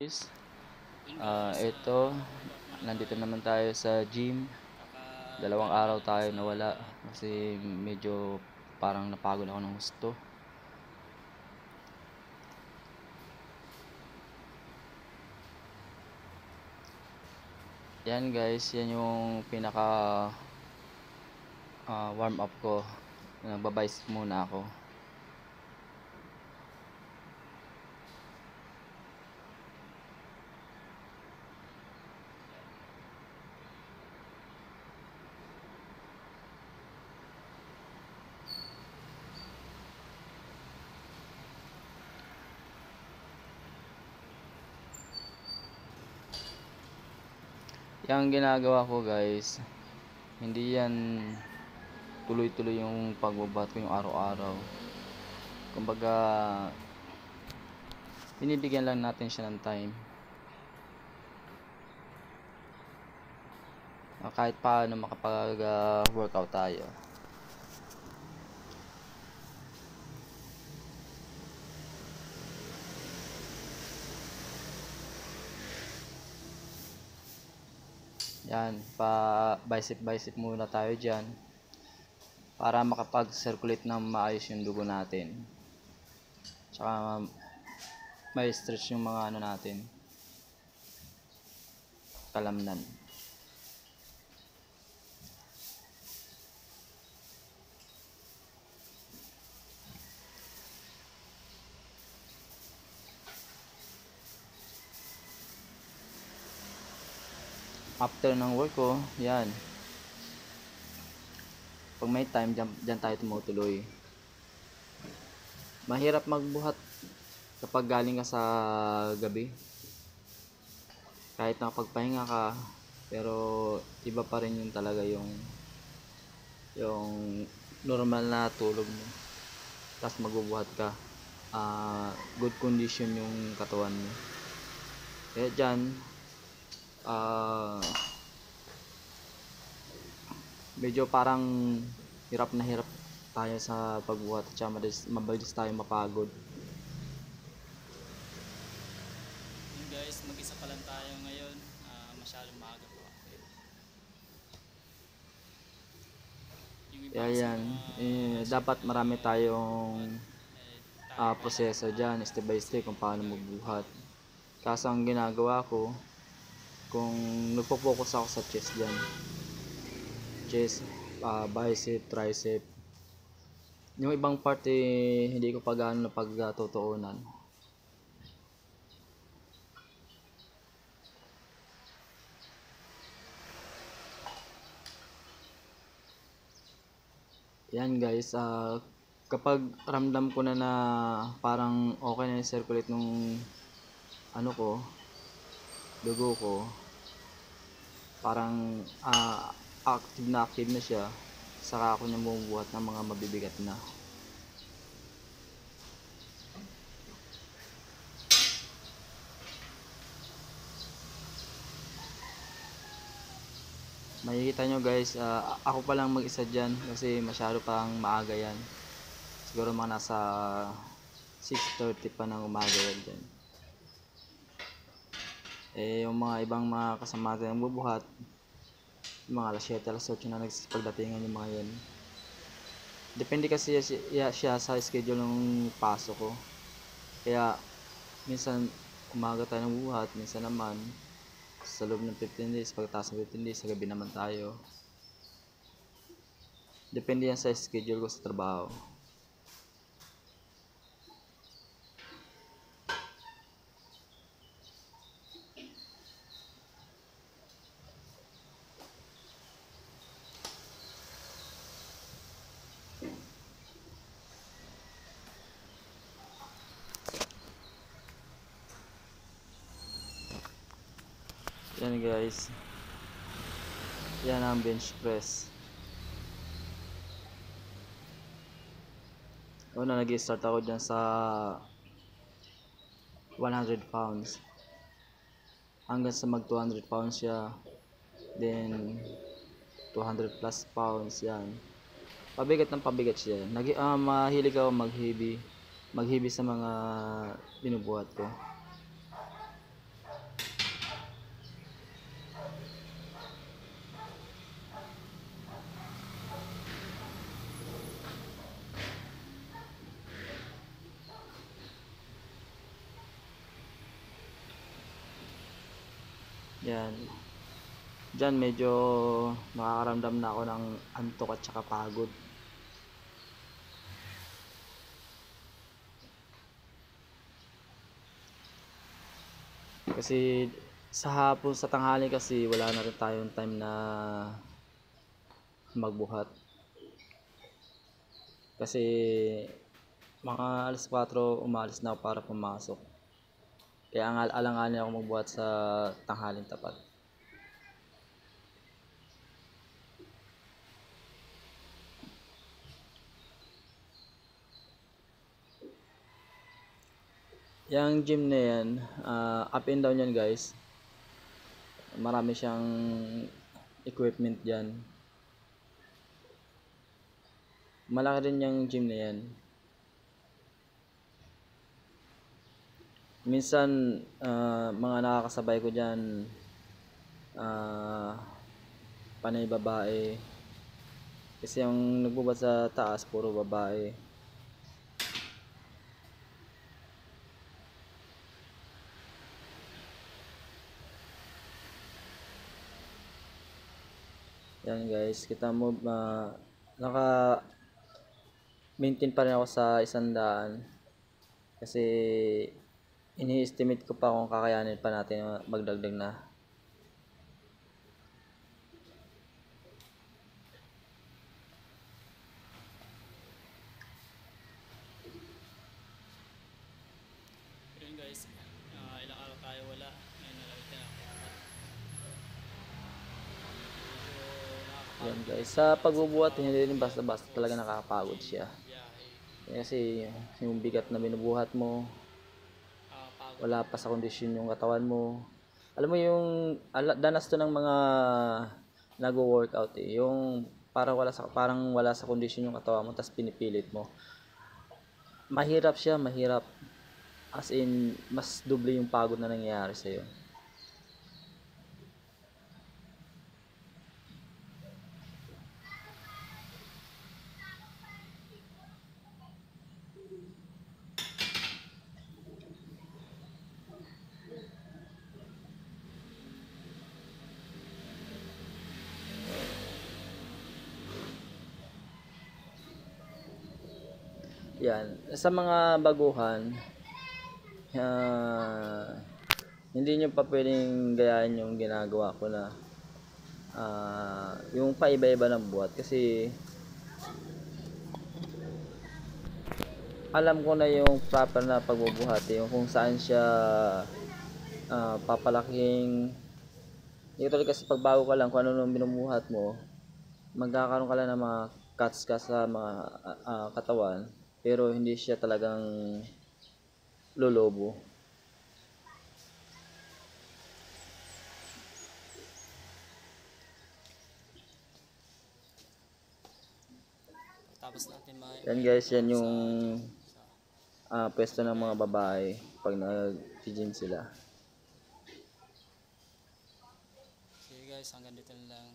Guys, ito, nandito naman tayo sa gym. Dalawang araw tayo nawala kasi medyo parang napagod ako ng gusto. Yan guys, yan yung pinaka warm up ko. Nagbabicep muna ako. Yung ginagawa ko guys, hindi yan tuloy-tuloy yung pagbabat ko yung araw-araw. Kumbaga, binibigyan lang natin siya ng time. Kahit paano makapag-workout tayo. Yan, pa bicep muna tayo dyan para makapag-circulate ng maayos yung dugo natin. Tsaka may stretch yung mga ano natin, kalamnan. After ng work ko, yan. Pag may time, dyan tayo tumutuloy. Mahirap magbuhat kapag galing ka sa gabi. Kahit nakapagpahinga ka, pero iba pa rin yung talaga yung normal na tulog mo. Tapos magbubuhat ka. Good condition yung katawan mo. Kaya dyan, medyo parang hirap na hirap tayo sa pagbuhat at mabilis tayo mapagod. Yun guys, mag-isa pa lang tayo ngayon. Masyadong maaga pa. Yung iba Kaya kasi yan, mga dapat marami tayong tayo pa lang. proseso dyan, step by step kung paano magbuhat. Kaso ang ginagawa ko, kung nagpo-focus ako sa chest dyan, chest, bicep, tricep, yung ibang part hindi ko pa gaano napagtutuunan. Yan guys, kapag ramdam ko na parang okay na yung circulate nung ano ko, dugo ko, parang active na siya, saka ako niya bumubuhat ng mga mabibigat na. Makikita nyo guys, ako pa lang mag-isa dyan kasi masyado pang maaga yan. Siguro mga nasa 6:30 pa ng umaga yan dyan. Yung mga ibang mga kasama natin ang bubuhat, yung mga alas 7, alas 8 na nagsipagdatingan yung mga yan. Depende kasi siya sa schedule ng pasok ko. Kaya minsan umaga tayo ng buhat, minsan naman sa loob ng 15 days, pagkatapos ng 15 days, sa gabi naman tayo. Depende yan sa schedule ko sa trabaho. Yan guys, yan ang bench press. Una nag-start ako dyan sa 100 pounds hanggang sa mag 200 pounds siya, then 200 plus pounds. Yan, pabigat ng pabigat siya. Mahilig ako mag heavy sa mga binubuhat ko. Yan. Diyan medyo nakakaramdam na ako ng antok at saka pagod. Kasi sa hapon, sa tanghali kasi wala na rin tayong time na magbuhat. Kasi mga alas 4 umalis na ako para pumasok. Kaya alang-alang ako magbuhat sa tanghaling tapat. Yang gym na yan, up and down yan guys. Marami siyang equipment dyan. Malaki rin yung gym na yan. Minsan, mga nakakasabay ko dyan, panay babae. Kasi yung nagbubat sa taas, puro babae. Yan guys, kita mo, naka maintain pa rin ako sa 100. Kasi ini-estimate ko pa kung kakayanin pa natin magdagdag na. Yun guys, ilang araw tayo wala. Ngayon nalawit na ako. Medyo Yan nakakapagod guys, sa pagbubuhat hindi rin basta-basta talaga nakakapagod siya. biyahe. Kasi yung bigat na binubuhat mo, Pagod. wala pa sa kondisyon yung katawan mo. Alam mo yung danas to ng mga nagwo-workout eh. Yung parang wala sa kondisyon yung katawan mo tapos pinipilit mo. Mahirap siya, mahirap. As in, mas doble yung pagod na nangyayari sa iyo. Yan, sa mga baguhan, hindi nyo pa pwedeng gayahin yung ginagawa ko na yung paiba-iba ng buhat kasi alam ko na yung proper na pagbubuhat yung kung saan siya papalaking. Usually kasi pag bago ka lang kung ano nung binubuhat mo, magkakaroon ka lang ng mga cuts ka sa mga katawan pero hindi siya talagang lolobo. Tapos natin Yan guys, yan sa yung gym. pwesto ng mga babae pag nag-gym sila. Sige guys, hanggang dito na lang.